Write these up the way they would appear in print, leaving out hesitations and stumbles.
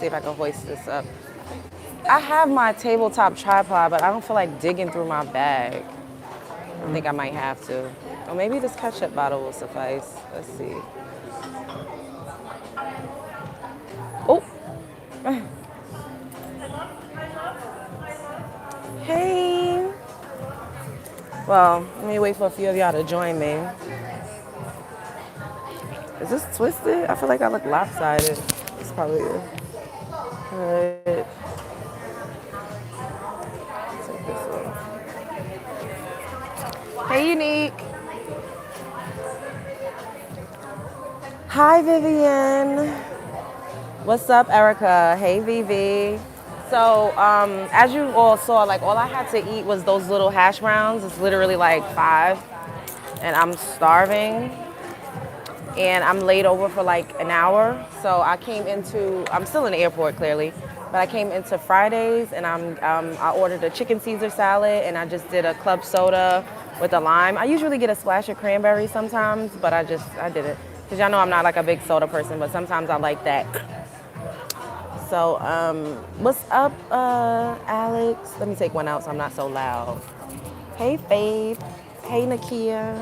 see if I can hoist this up. I have my tabletop tripod, but I don't feel like digging through my bag. I think I might have to. Or maybe this ketchup bottle will suffice. Let's see. Oh, hey. Well, let me wait for a few of y'all to join me. Is this twisted? I feel like I look lopsided. It's probably is. Alright, take this off. Hey, Unique. Hi, Vivian. What's up, Erica? Hey, Vivi. So, as you all saw, like all I had to eat was those little hash browns. It's literally like 5, and I'm starving. And I'm laid over for like an hour. So I'm still in the airport clearly, but I came into Fridays and I ordered a chicken Caesar salad and I just did a club soda with a lime. I usually get a splash of cranberry sometimes, but I did it. Because y'all know I'm not like a big soda person, but sometimes I like that. So, what's up, Alex? Let me take one out so I'm not so loud. Hey, Faith. Hey, Nakia.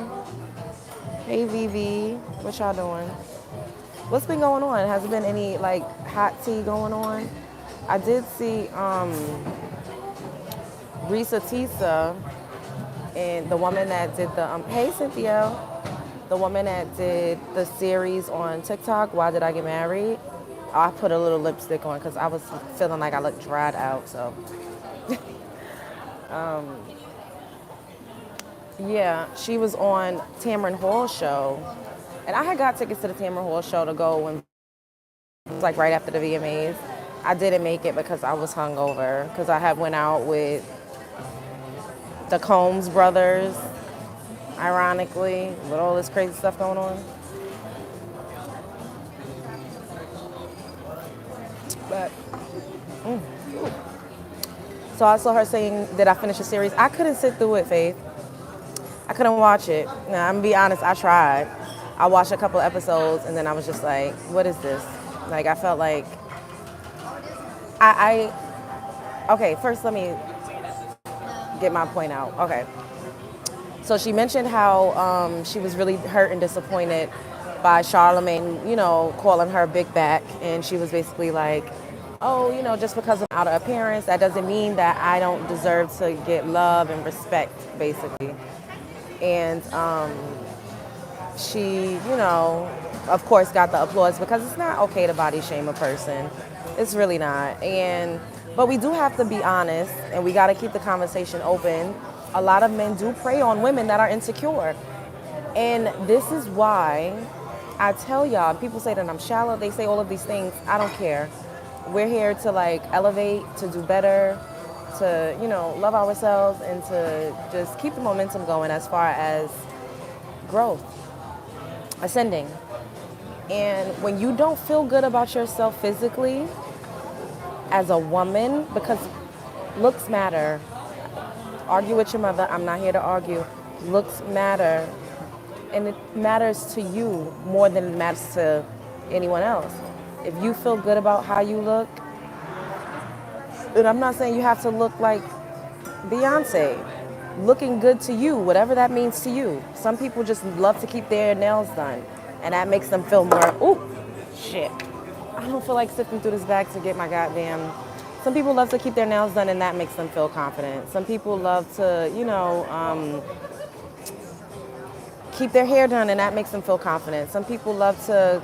Hey, Vivi. What y'all doing? What's been going on? Has there been any like hot tea going on? I did see Risa Tisa and the woman that did the hey Cynthia, the woman that did the series on TikTok. Why did I get married? I put a little lipstick on because I was feeling like I looked dried out. So yeah, she was on Tamron Hall's show, and I had got tickets to the Tamron Hall show to go when it was like right after the VMAs. I didn't make it because I was hungover because I had went out with the Combs brothers, ironically, with all this crazy stuff going on. But so I saw her saying, "Did I finish the series?" I couldn't sit through it, Faith. I couldn't watch it. Now, I'm gonna be honest, I tried. I watched a couple episodes and then I was just like, what is this? Like, I felt like okay, first let me get my point out. Okay. So she mentioned how she was really hurt and disappointed by Charlemagne, calling her big back. And she was basically like, oh, just because I'm out of appearance, that doesn't mean that I don't deserve to get love and respect, basically. And she, of course, got the applause because it's not okay to body shame a person. It's really not. But we do have to be honest, and we got to keep the conversation open. A lot of men do prey on women that are insecure. And this is why I tell y'all, people say that I'm shallow, they say all of these things. I don't care. We're here to like elevate, to do better, to, love ourselves and to just keep the momentum going as far as growth, ascending. And when you don't feel good about yourself physically as a woman, because looks matter. Argue with your mother. I'm not here to argue. Looks matter. And it matters to you more than it matters to anyone else. If you feel good about how you look, and I'm not saying you have to look like Beyonce. Looking good to you, whatever that means to you. Some people just love to keep their nails done, and that makes them feel more, ooh, shit. I don't feel like sifting through this bag to get my goddamn... Some people love to keep their nails done, and that makes them feel confident. Some people love to, keep their hair done, and that makes them feel confident. Some people love to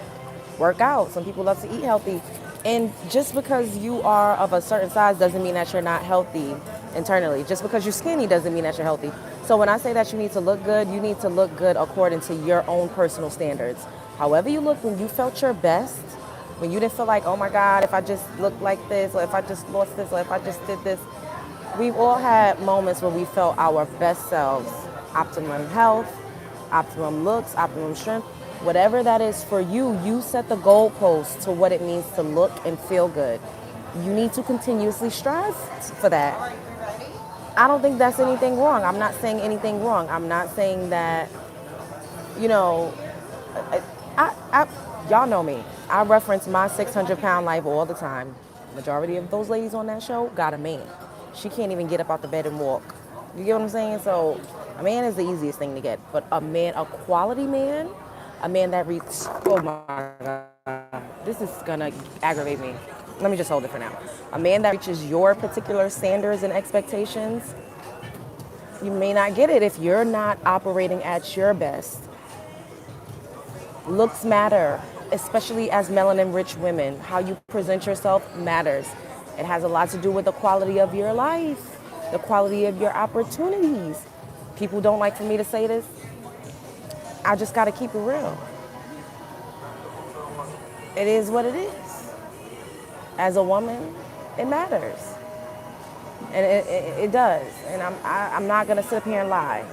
work out. Some people love to eat healthy. And just because you are of a certain size doesn't mean that you're not healthy internally. Just because you're skinny doesn't mean that you're healthy. So when I say that you need to look good, you need to look good according to your own personal standards. However you look when you felt your best, when you didn't feel like, oh my God, if I just looked like this, or if I just lost this, or if I just did this. We've all had moments where we felt our best selves. Optimum health, optimum looks, optimum strength. Whatever that is for you, you set the goalpost to what it means to look and feel good. You need to continuously strive for that. I don't think that's anything wrong. I'm not saying anything wrong. I'm not saying that, I y'all know me. I reference my 600-pound life all the time. Majority of those ladies on that show got a man. She can't even get up out the bed and walk. You get what I'm saying? So a man is the easiest thing to get, but a man, a quality man, a man that reaches, oh my God, this is gonna aggravate me. Let me just hold it for now. A man that reaches your particular standards and expectations, you may not get it if you're not operating at your best. Looks matter, especially as melanin-rich women. How you present yourself matters. It has a lot to do with the quality of your life, the quality of your opportunities. People don't like for me to say this. I just got to keep it real. It is what it is. As a woman, it matters. And it does. And I'm not going to sit up here and lie.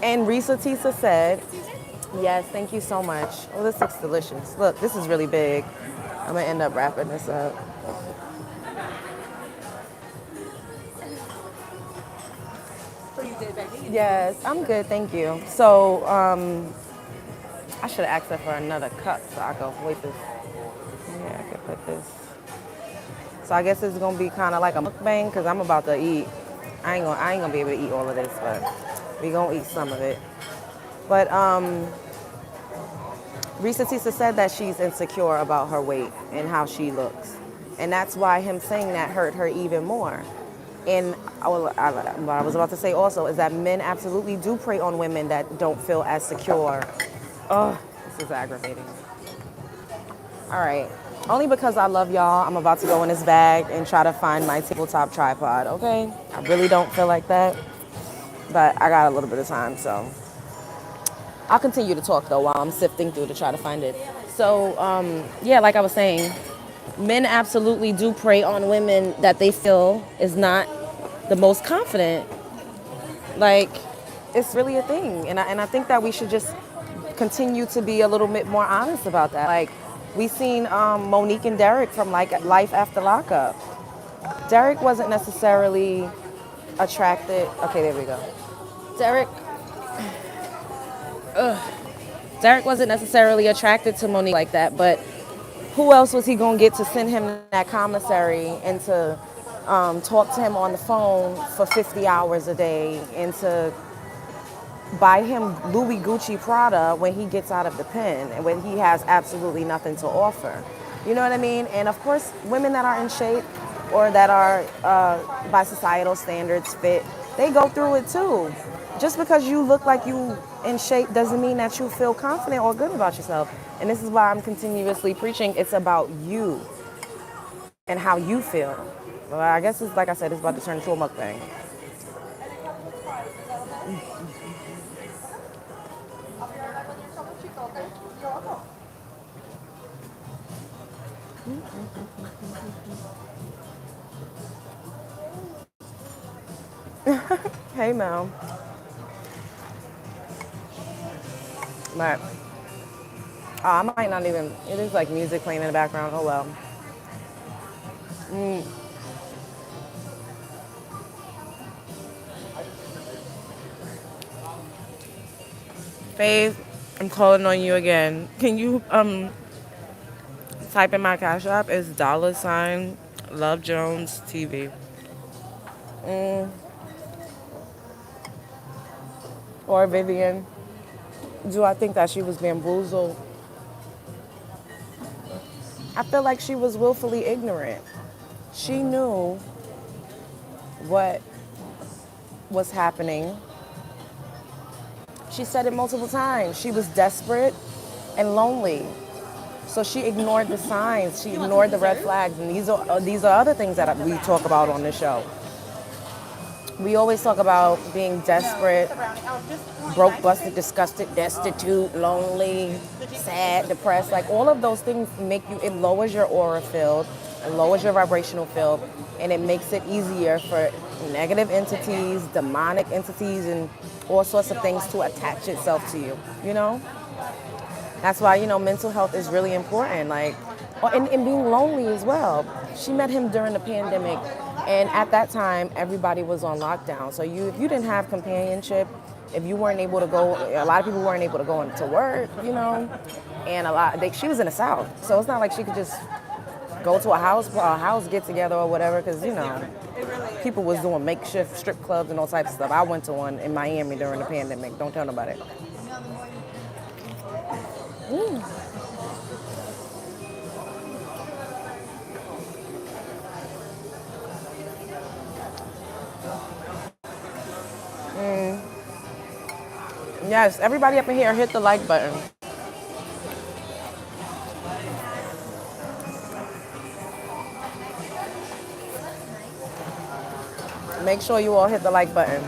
And Risa Tisa said, yes, thank you so much. Oh, this looks delicious. Look, this is really big. I'm going to end up wrapping this up. Yes, I'm good, thank you. So, I should have asked her for another cup so I could wait this. Yeah, I could put this. So I guess it's gonna be kind of like a mukbang because I'm about to eat. I ain't gonna be able to eat all of this, but we gonna eat some of it. But Risa Tisa said that she's insecure about her weight and how she looks, and that's why him saying that hurt her even more. And what I was about to say also is that men absolutely do prey on women that don't feel as secure. Oh, this is aggravating. All right. Only because I love y'all, I'm about to go in this bag and try to find my tabletop tripod, okay? I really don't feel like that, but I got a little bit of time, so. I'll continue to talk, though, while I'm sifting through to try to find it. So, yeah, like I was saying, men absolutely do prey on women that they feel is not the most confident. Like, it's really a thing. And I think that we should just continue to be a little bit more honest about that. Like, we seen Monique and Derek from like Life After Lockup. Derek wasn't necessarily attracted. Okay, there we go. Derek wasn't necessarily attracted to Monique like that, but who else was he gonna get to send him that commissary and to talk to him on the phone for 50 hours a day and to buy him Louis Gucci Prada when he gets out of the pen and when he has absolutely nothing to offer? You know what I mean? And of course, women that are in shape or that are by societal standards fit, they go through it too. Just because you look like you in shape doesn't mean that you feel confident or good about yourself. And this is why I'm continuously preaching. It's about you and how you feel. Well, I guess it's like I said, it's about to turn into a mukbang. Hey, Mel. But I might not even, it is like music playing in the background. Oh well. Faith, I'm calling on you again. Can you type in my Cash App? It's $Love Jones TV. Or Vivian. Do I think that she was bamboozled? I feel like she was willfully ignorant. She knew what was happening. She said it multiple times. She was desperate and lonely. So she ignored the signs. She ignored the red flags. And these are other things that we talk about on this show. We always talk about being desperate, broke, busted, disgusted, destitute, lonely, sad, depressed. Like all of those things make you, it lowers your aura field, it lowers your vibrational field, and it makes it easier for negative entities, demonic entities, and all sorts of things to attach itself to you, you know? That's why, you know, mental health is really important. Like, and being lonely as well. She met him during the pandemic, and at that time, everybody was on lockdown. So if you didn't have companionship, if you weren't able to go, a lot of people weren't able to go into work, and she was in the South, so it's not like she could just go to a house get together or whatever, because people was doing makeshift strip clubs and all types of stuff. I went to one in Miami during the pandemic. Don't tell nobody. Mm. Yes, everybody up in here hit the like button. Make sure you all hit the like button.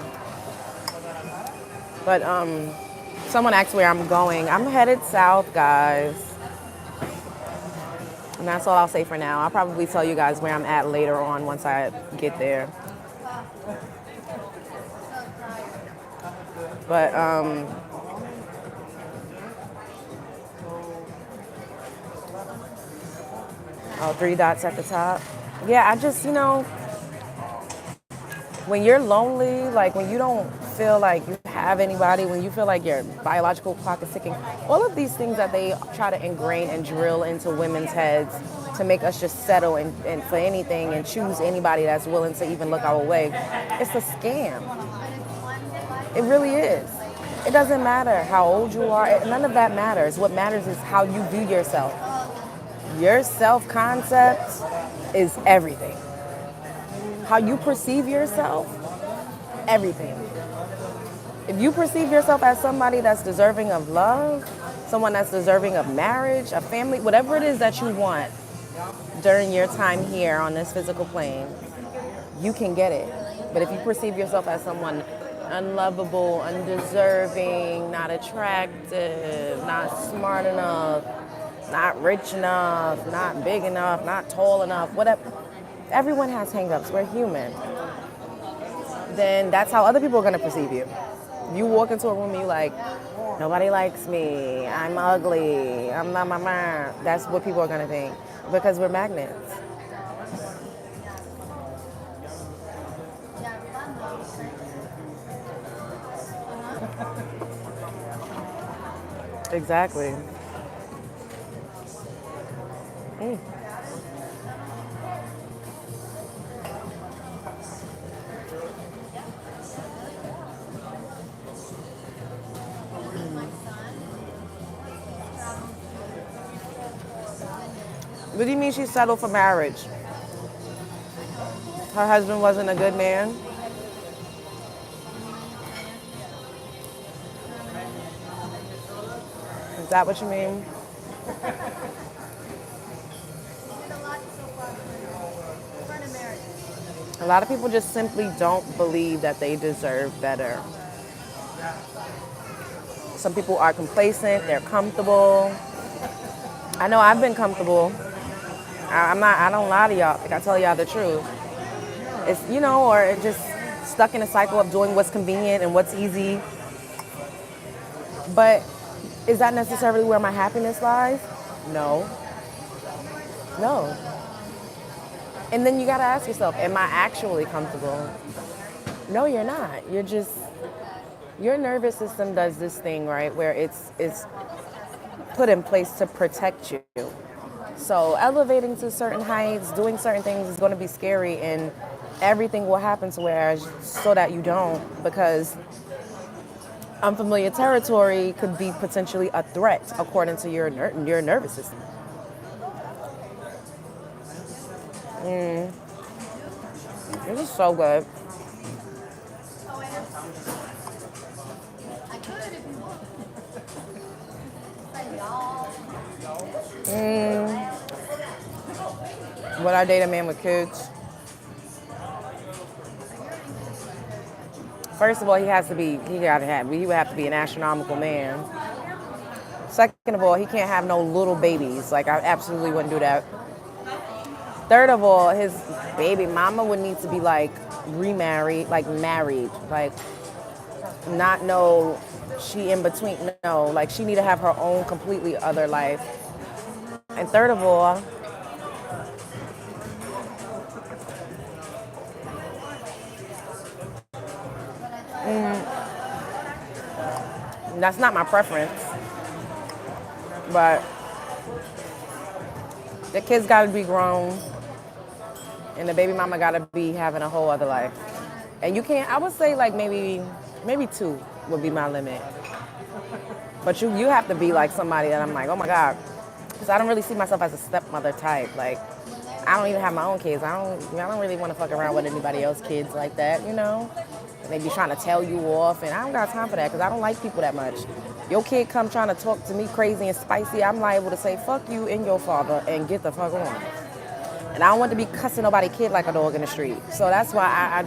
But someone asked where I'm going. I'm headed south, guys. And that's all I'll say for now. I'll probably tell you guys where I'm at later on once I get there. But three dots at the top. Yeah, I just, when you're lonely, like when you don't feel like you have anybody, when you feel like your biological clock is ticking, all of these things that they try to ingrain and drill into women's heads to make us just settle and for anything and choose anybody that's willing to even look our way, it's a scam. It really is. It doesn't matter how old you are. None of that matters. What matters is how you view yourself. Your self-concept is everything. How you perceive yourself, everything. If you perceive yourself as somebody that's deserving of love, someone that's deserving of marriage, a family, whatever it is that you want during your time here on this physical plane, you can get it. But if you perceive yourself as someone unlovable, undeserving, not attractive, not smart enough, not rich enough, not big enough, not tall enough, whatever. Everyone has hang-ups. We're human. Then that's how other people are going to perceive you. You walk into a room and you're like, nobody likes me, I'm ugly, I'm not my man. That's what people are going to think because we're magnets. Exactly. Mm. What do you mean she settled for marriage? Her husband wasn't a good man? Is that what you mean? A lot of people just simply don't believe that they deserve better. Some people are complacent, they're comfortable. I know I've been comfortable. I don't lie to y'all. Like I tell y'all the truth. It's, or just stuck in a cycle of doing what's convenient and what's easy. But is that necessarily where my happiness lies? No. No. And then you gotta ask yourself, am I actually comfortable? No, you're not. Your nervous system does this thing, right, where it's put in place to protect you. So elevating to certain heights, doing certain things is gonna be scary, and everything will happen so that you don't, because unfamiliar territory could be potentially a threat according to your nervous system. This is so good. Would I date a man with kids? First of all, he would have to be an astronomical man. Second of all, he can't have no little babies. Like, I absolutely wouldn't do that. Third of all, his baby mama would need to be like remarried, like married, like not no she in between. No, like she need to have her own completely other life. And third of all, That's not my preference, but the kids got to be grown, and the baby mama got to be having a whole other life. And you can't. I would say like maybe two would be my limit. But you have to be like somebody that I'm like, oh my god, because I don't really see myself as a stepmother type. Like, I don't even have my own kids. I don't really want to fuck around with anybody else's kids like that, you know. And they be trying to tell you off, and I don't got time for that because I don't like people that much. Your kid come trying to talk to me crazy and spicy, I'm liable to say fuck you and your father and get the fuck on. And I don't want to be cussing nobody kid like a dog in the street. So that's why I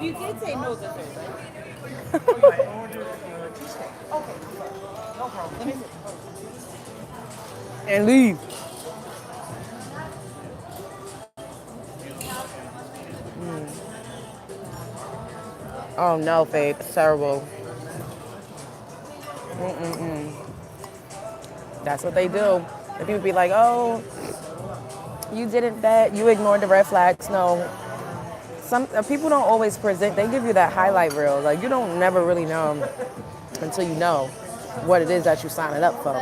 You did say no to her, and leave. Oh no, babe, it's terrible. That's what they do. And people be like, oh, you didn't bet, you ignored the red flags. No, some people don't always present. They give you that highlight reel. Like you don't never really know until you know what it is that you signed up for.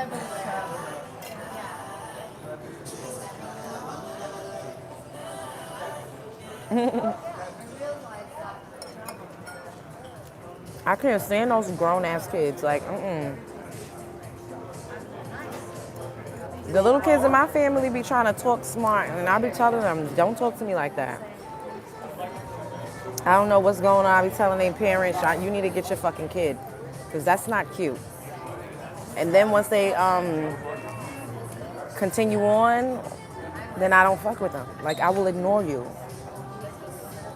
I can't stand those grown ass kids. Like, the little kids in my family be trying to talk smart, and I be telling them, don't talk to me like that. I don't know what's going on. I be telling their parents, you need to get your fucking kid, because that's not cute. And then once they continue on, then I don't fuck with them. Like, I will ignore you.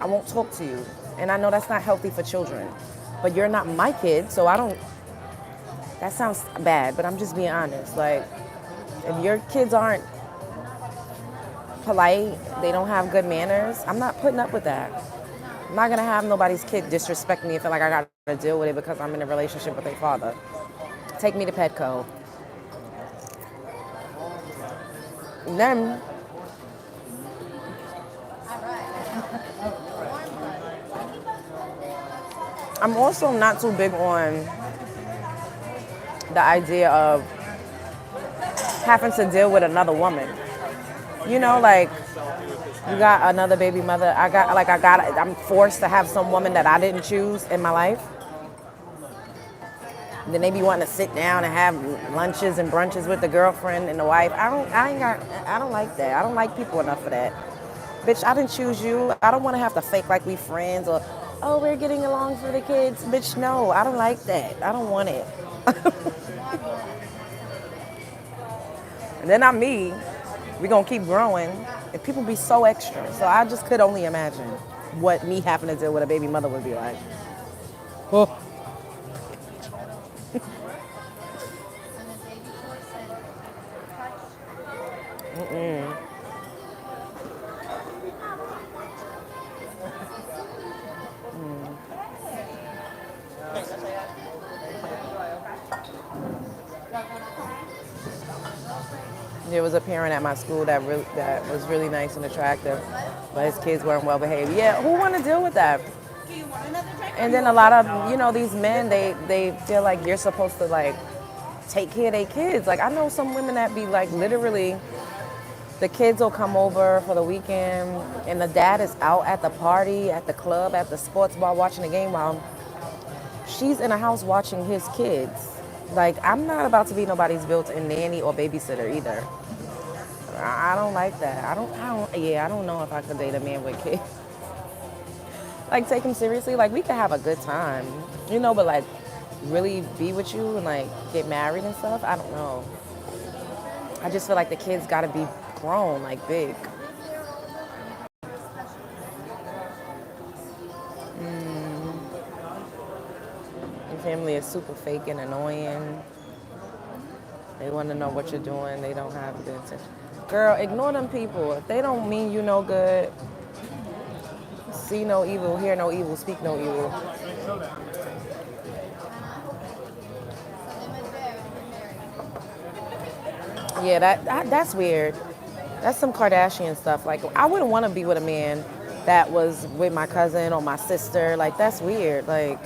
I won't talk to you. And I know that's not healthy for children. But you're not my kid, so I don't... That sounds bad, but I'm just being honest. Like, if your kids aren't polite, they don't have good manners, I'm not putting up with that. I'm not gonna have nobody's kid disrespect me and feel like I gotta deal with it because I'm in a relationship with their father. Take me to Petco. And then I'm also not too big on the idea of having to deal with another woman. You know, like you got another baby mother. I'm forced to have some woman that I didn't choose in my life. And then they be wanting to sit down and have lunches and brunches with the girlfriend and the wife. I don't like that. I don't like people enough for that. Bitch, I didn't choose you. I don't want to have to fake like we friends or, oh, we're getting along for the kids. Bitch, no, I don't like that. I don't want it. And then I'm me. We're going to keep growing. And people be so extra. So I just could only imagine what me having to deal with a baby mother would be like. Oh. There was a parent at my school that was really nice and attractive, but his kids weren't well behaved. Yeah, who want to deal with that? And then a lot of, these men, they feel like you're supposed to like take care of their kids. Like I know some women that be like literally, the kids will come over for the weekend and the dad is out at the party, at the club, at the sports bar watching the game while she's in the house watching his kids. Like I'm not about to be nobody's built-in nanny or babysitter either. I don't like that. I don't know if I could date a man with kids. Like take him seriously. Like we could have a good time, but like really be with you and like get married and stuff. I don't know. I just feel like the kids gotta be grown, like big. Your family is super fake and annoying. They want to know what you're doing. They don't have good intention. Girl, ignore them people. If they don't mean you no good, see no evil, hear no evil, speak no evil. Yeah, that's weird. That's some Kardashian stuff. Like, I wouldn't want to be with a man that was with my cousin or my sister. Like, that's weird. Like,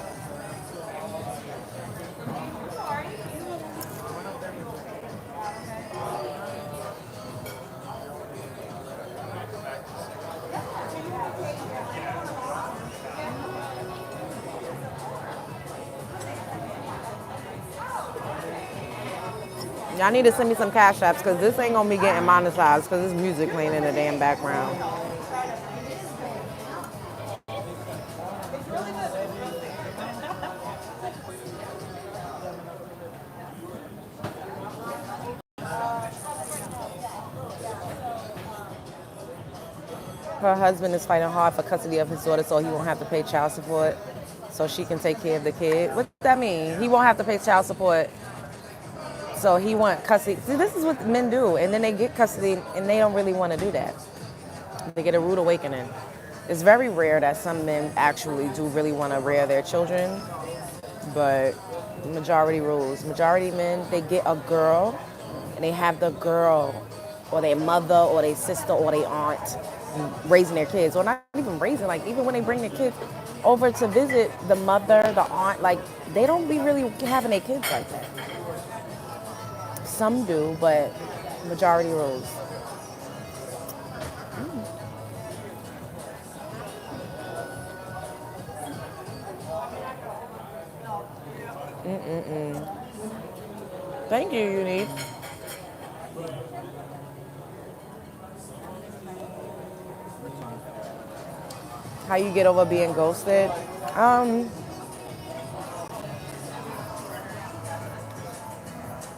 Y'all need to send me some cash apps because this ain't gonna be getting monetized because there's music playing in the damn background. Her husband is fighting hard for custody of his daughter so he won't have to pay child support so she can take care of the kid. What that mean? He won't have to pay child support so he want custody. See, this is what men do. And then they get custody and they don't really want to do that. They get a rude awakening. It's very rare that some men actually do really want to rear their children, but majority rules. Majority men, they get a girl and they have the girl or their mother or their sister or their aunt raising their kids. Or not even raising, like even when they bring their kids over to visit the mother, the aunt, like they don't be really having their kids like that. Some do, but majority rules. Thank you, Unique. How you get over being ghosted? Um,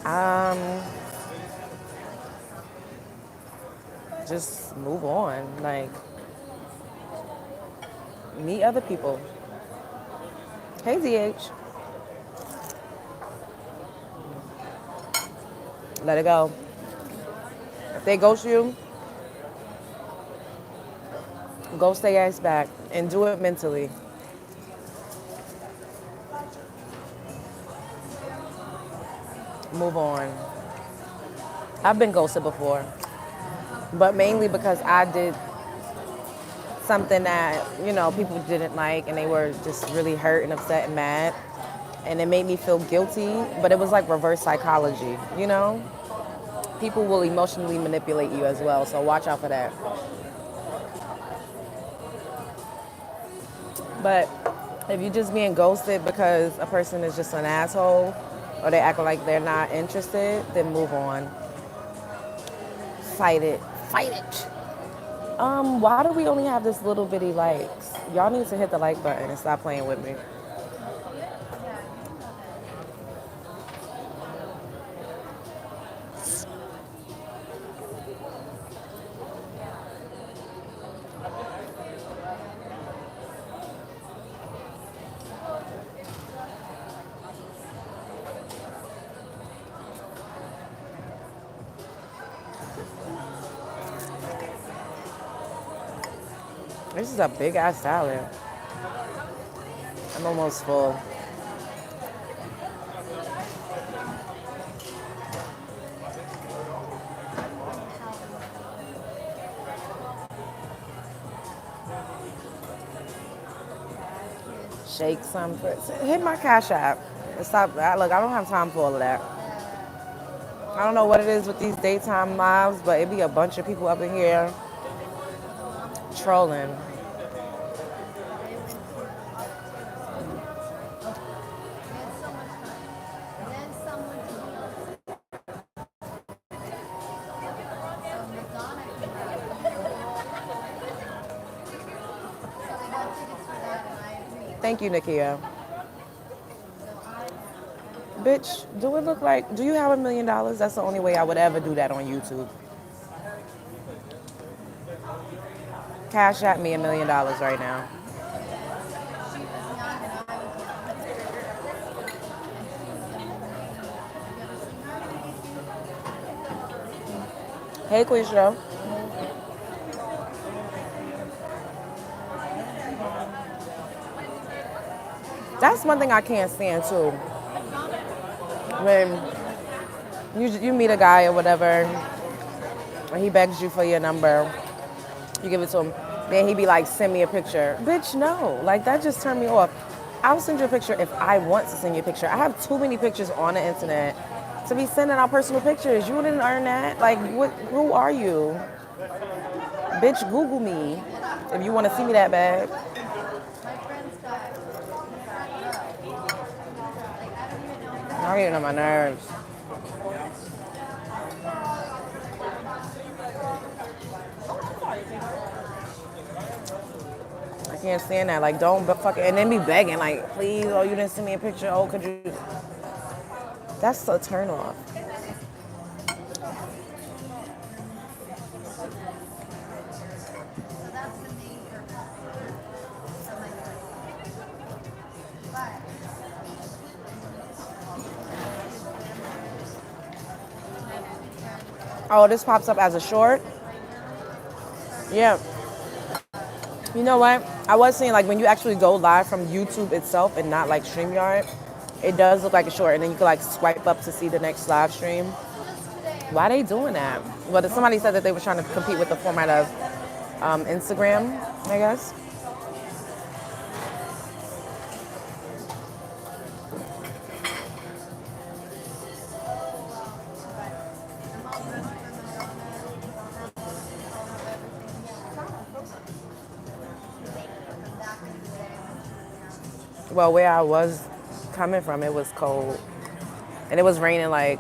um, just move on. Like, meet other people. Hey, DH. Let it go. If they ghost you, ghost their ass back and do it mentally. Move on. I've been ghosted before, but mainly because I did something that, people didn't like and they were just really hurt and upset and mad. And it made me feel guilty, but it was like reverse psychology, People will emotionally manipulate you as well, so watch out for that. But if you're just being ghosted because a person is just an asshole or they act like they're not interested, then move on. Fight it. Fight it. Why do we only have this little bitty likes? Y'all need to hit the like button and stop playing with me. This is a big ass salad. I'm almost full. Shake some. Hit my cash app. And stop. Look, I don't have time for all of that. I don't know what it is with these daytime lives, but it be a bunch of people up in here trolling. Thank you, Nakia. Bitch, do you have $1 million? That's the only way I would ever do that on YouTube. Cash at me $1 million right now. Hey, Quisha. That's one thing I can't stand too. When you meet a guy or whatever, and he begs you for your number, you give it to him, then he be like, send me a picture. Bitch, no. Like, that just turned me off. I'll send you a picture if I want to send you a picture. I have too many pictures on the internet to be sending out personal pictures. You didn't earn that. Like, who are you? Bitch, Google me if you want to see me that bad. Y'all getting on my nerves. can't stand that. Like, don't but fucking, and then be begging, like, please, oh, you didn't send me a picture. Oh, could you? That's a turn off. Oh, this pops up as a short. Yeah. You know what? I was saying like when you actually go live from YouTube itself and not like StreamYard, it does look like a short, and then you can like swipe up to see the next live stream. Why they doing that? Well, somebody said that they were trying to compete with the format of Instagram, I guess. Well, where I was coming from, it was cold, and it was raining like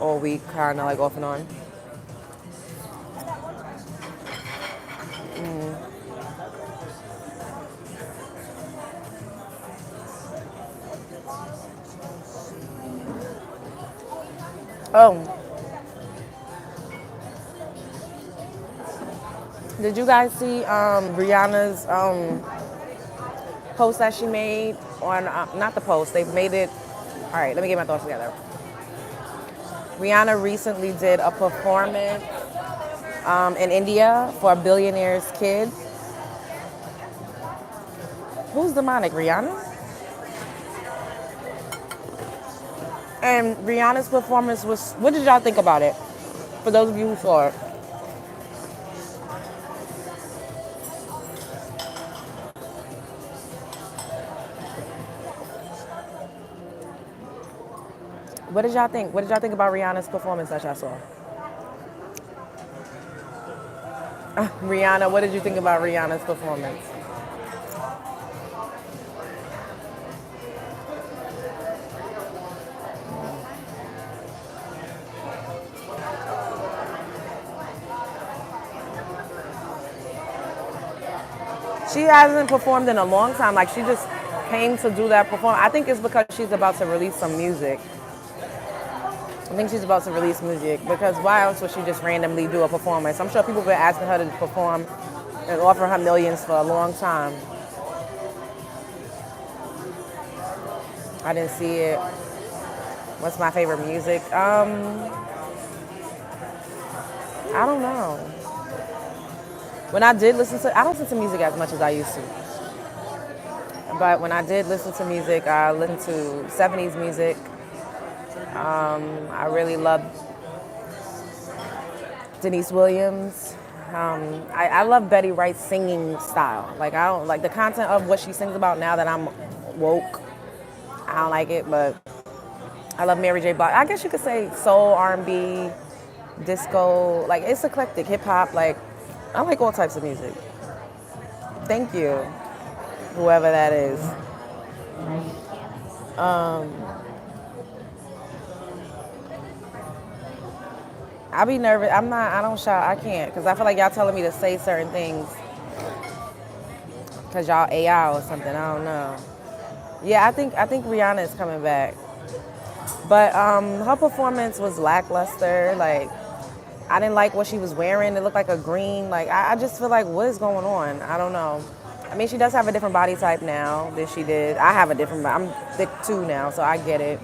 all week, kind of like off and on. Oh, did you guys see Rihanna's post that she made on, not the post, they made it, all right, let me get my thoughts together. Rihanna recently did a performance in India for a billionaire's kid. Who's demonic, Rihanna? And Rihanna's performance was, what did y'all think about it? For those of you who saw it. What did y'all think? What did y'all think about Rihanna's performance that y'all saw? Rihanna, what did you think about Rihanna's performance? She hasn't performed in a long time. Like, she just came to do that performance. I think it's because she's about to release some music. I think she's about to release music because why else would she just randomly do a performance? I'm sure people have been asking her to perform and offer her millions for a long time. I didn't see it. What's my favorite music? I don't know. When I did listen to, I don't listen to music as much as I used to. But when I did listen to music, I listened to 70s music. I really loved Denise Williams. I love Betty Wright's singing style. Like, I don't like the content of what she sings about now that I'm woke. I don't like it, but I love Mary J. Blige. I guess you could say soul, R&B, disco. Like, it's eclectic, hip hop. Like, I like all types of music. Thank you, whoever that is. I be nervous. I don't shout. I can't because I feel like y'all telling me to say certain things because y'all AI or something. I don't know. Yeah, I think Rihanna is coming back, but her performance was lackluster. Like, I didn't like what she was wearing. It looked like a green. Like, I just feel like what is going on? I don't know. I mean, she does have a different body type now than she did. I have a different. I'm thick too now, so I get it.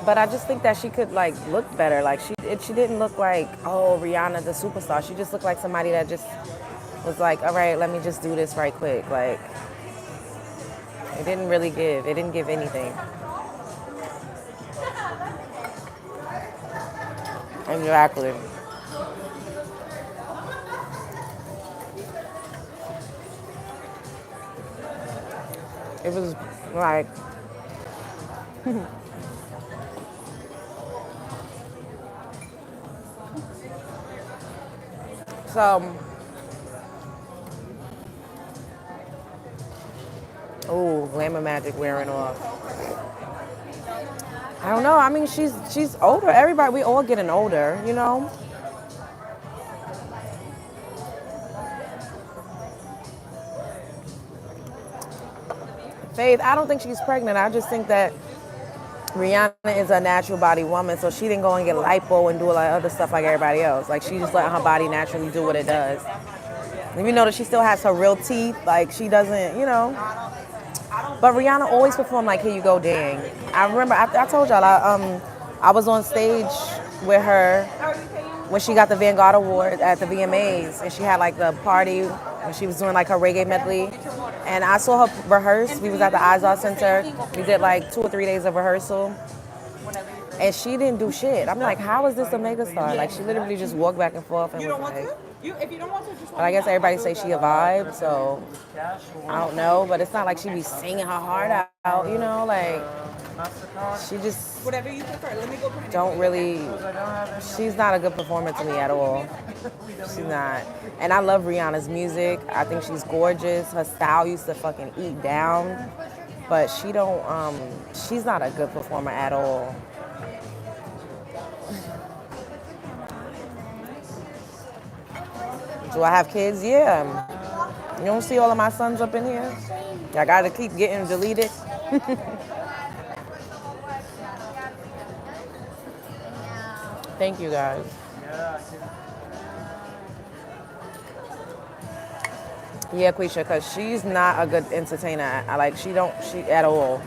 But I just think that she could like look better. Like she didn't look like, oh, Rihanna the superstar. She just looked like somebody that just was like, all right, let me just do this right quick. Like, it didn't really give. It didn't give anything. Exactly. It was like, so, oh, glamour magic wearing off. I don't know. I mean, she's older. Everybody, we all getting older, you know. Faith, I don't think she's pregnant. I just think that Rihanna is a natural body woman, so she didn't go and get lipo and do a lot of other stuff like everybody else. Like she just let her body naturally do what it does. And you know that she still has her real teeth, like she doesn't, you know. But Rihanna always performed like "Here You Go, Dang." I remember I told y'all I was on stage with her when she got the Vanguard Award at the VMAs, and she had like the party when she was doing like her reggae medley. And I saw her rehearse. We was at the Izod Center. We did like 2 or 3 days of rehearsal, and she didn't do shit. I'm like, how is this a mega star? Like she literally just walked back and forth and was like. If you don't want to, just But I guess everybody say she a vibe, so I don't know. But it's not like she be singing her heart out, you know, like she just whatever you prefer. Let me go. don't really. She's not a good performer to me at all. She's not. And I love Rihanna's music. I think she's gorgeous. Her style used to fucking eat down, but she don't. She's not a good performer at all. Do I have kids? Yeah. You don't see all of my sons up in here? I gotta keep getting deleted. Thank you guys. Yeah, Quisha, because she's not a good entertainer. She at all.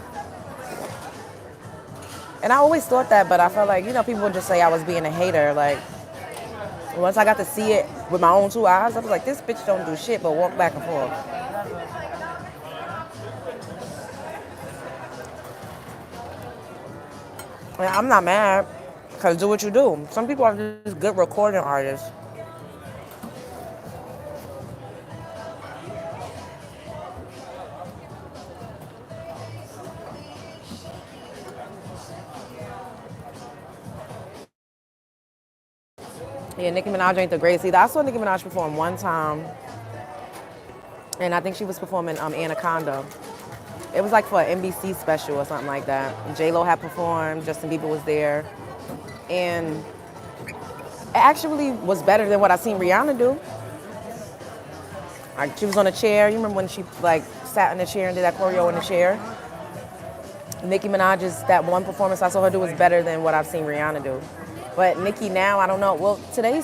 And I always thought that, but I felt like, people would just say I was being a hater. Like, once I got to see it with my own 2 eyes, I was like, this bitch don't do shit but walk back and forth. And I'm not mad, because do what you do. Some people are just good recording artists. Yeah, Nicki Minaj ain't the greatest either. I saw Nicki Minaj perform one time, and I think she was performing Anaconda. It was like for an NBC special or something like that. J-Lo had performed, Justin Bieber was there, and it actually was better than what I seen Rihanna do. Like she was on a chair. You remember when she like sat in the chair and did that choreo in the chair? Nicki Minaj's that one performance I saw her do was better than what I've seen Rihanna do. But Nicki now, I don't know. Well, today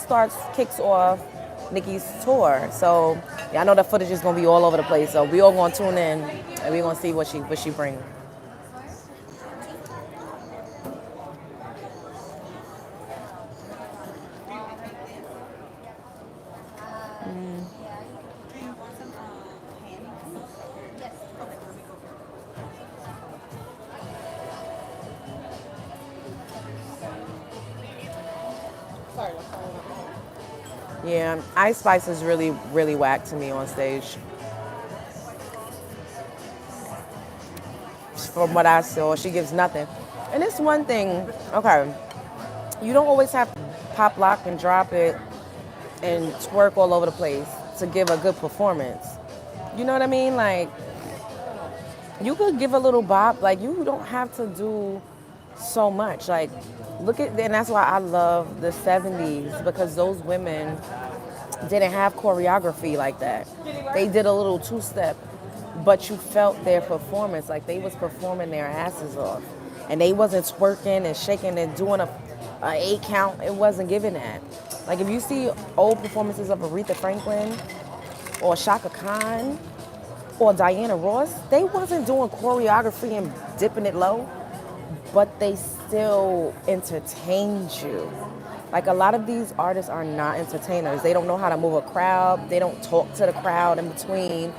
kicks off Nicki's tour. So yeah, I know the footage is gonna be all over the place. So we all gonna tune in and we gonna see what she brings. Yeah, Ice Spice is really, really whack to me on stage. From what I saw, she gives nothing. And it's one thing, okay, you don't always have to pop, lock, and drop it and twerk all over the place to give a good performance. You know what I mean? Like, you could give a little bop. Like, you don't have to do so much. Like, and that's why I love the 70s, because those women didn't have choreography like that. They did a little two-step, but you felt their performance. Like, they was performing their asses off. And they wasn't twerking and shaking and doing a 8 count. It wasn't giving that. Like, if you see old performances of Aretha Franklin or Shaka Khan or Diana Ross, they wasn't doing choreography and dipping it low, but they still entertained you. Like, a lot of these artists are not entertainers. They don't know how to move a crowd. They don't talk to the crowd in between.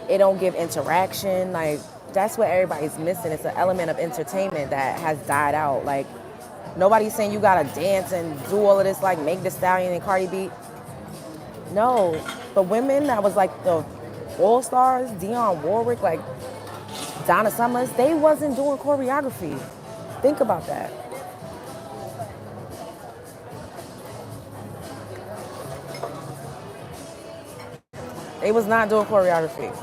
It don't give interaction. Like, that's what everybody's missing. It's an element of entertainment that has died out. Like, nobody's saying you gotta dance and do all of this like Meg Thee Stallion and Cardi B. No, the women that was like the all-stars, Dionne Warwick, like Donna Summers, they wasn't doing choreography. Think about that. They was not doing choreography.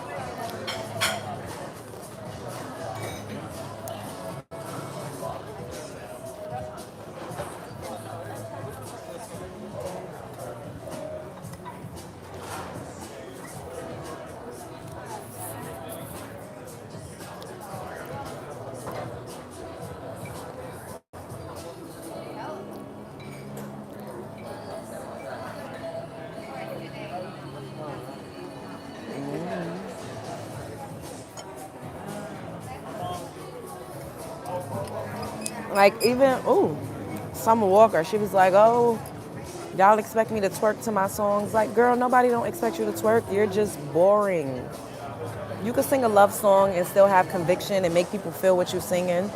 Like even Summer Walker, she was like, "Oh, y'all expect me to twerk to my songs?" Like, girl, nobody don't expect you to twerk. You're just boring. You could sing a love song and still have conviction and make people feel what you're singing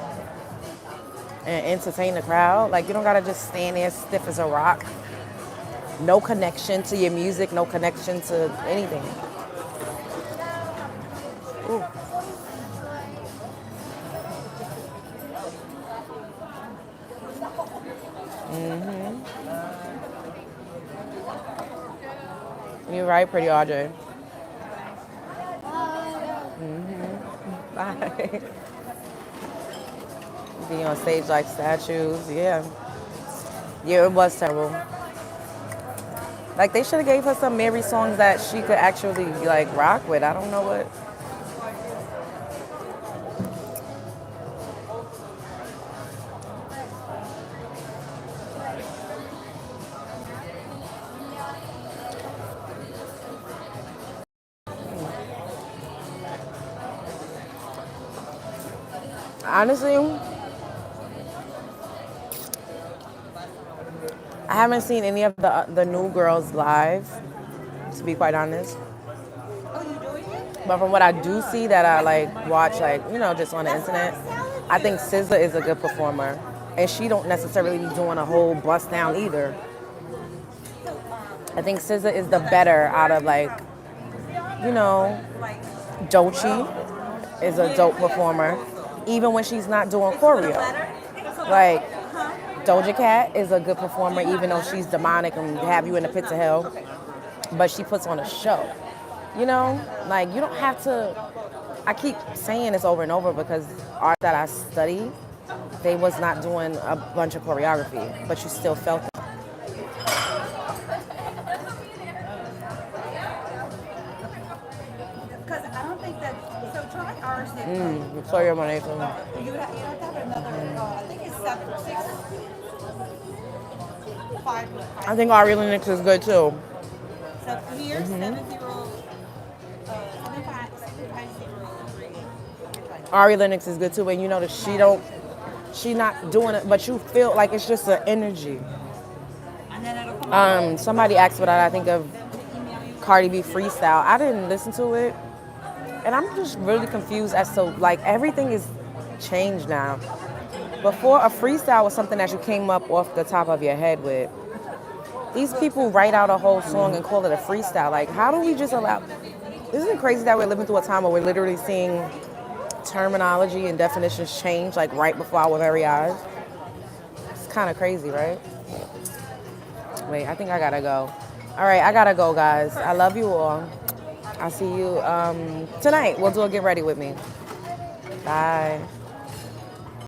and entertain the crowd. Like, you don't gotta just stand there stiff as a rock. No connection to your music, no connection to anything. Ooh. You're right, pretty Audrey. Bye. Being on stage like statues, yeah. Yeah, it was terrible. Like they should have gave her some Mary songs that she could actually like rock with. I don't know what. Honestly, I haven't seen any of the new girls live, to be quite honest. Oh, you doing it? But from what I do see that I like watch like, just on the internet, I think SZA is a good performer. And she don't necessarily be doing a whole bust down either. I think SZA is the better out of like, you know, Doechii is a dope performer, even when she's not doing choreo. Like Doja Cat is a good performer, even though she's demonic and have you in the pits of hell. But she puts on a show. Like you don't have to. I keep saying this over and over because art that I study, they was not doing a bunch of choreography, but you still felt it. Because I don't think that. So try ours. Sorry, my name. You have to have another. I think it's 5. I think Ari Lennox is good too. So here, 7-0. 750. Ari Lennox is good too, and you know that she not doing it, but you feel like it's just an energy. And then it'll come Somebody asked what I think of Cardi B freestyle. I didn't listen to it, and I'm just really confused as to like everything is changed now. Before a freestyle was something that you came up off the top of your head with. These people write out a whole song and call it a freestyle. Like, how do we just allow? Isn't it crazy that we're living through a time where we're literally seeing terminology and definitions change like right before our very eyes? It's kind of crazy, right? Wait, I think I gotta go. All right, I gotta go, guys. I love you all. I'll see you tonight. We'll do a get ready with me. Bye.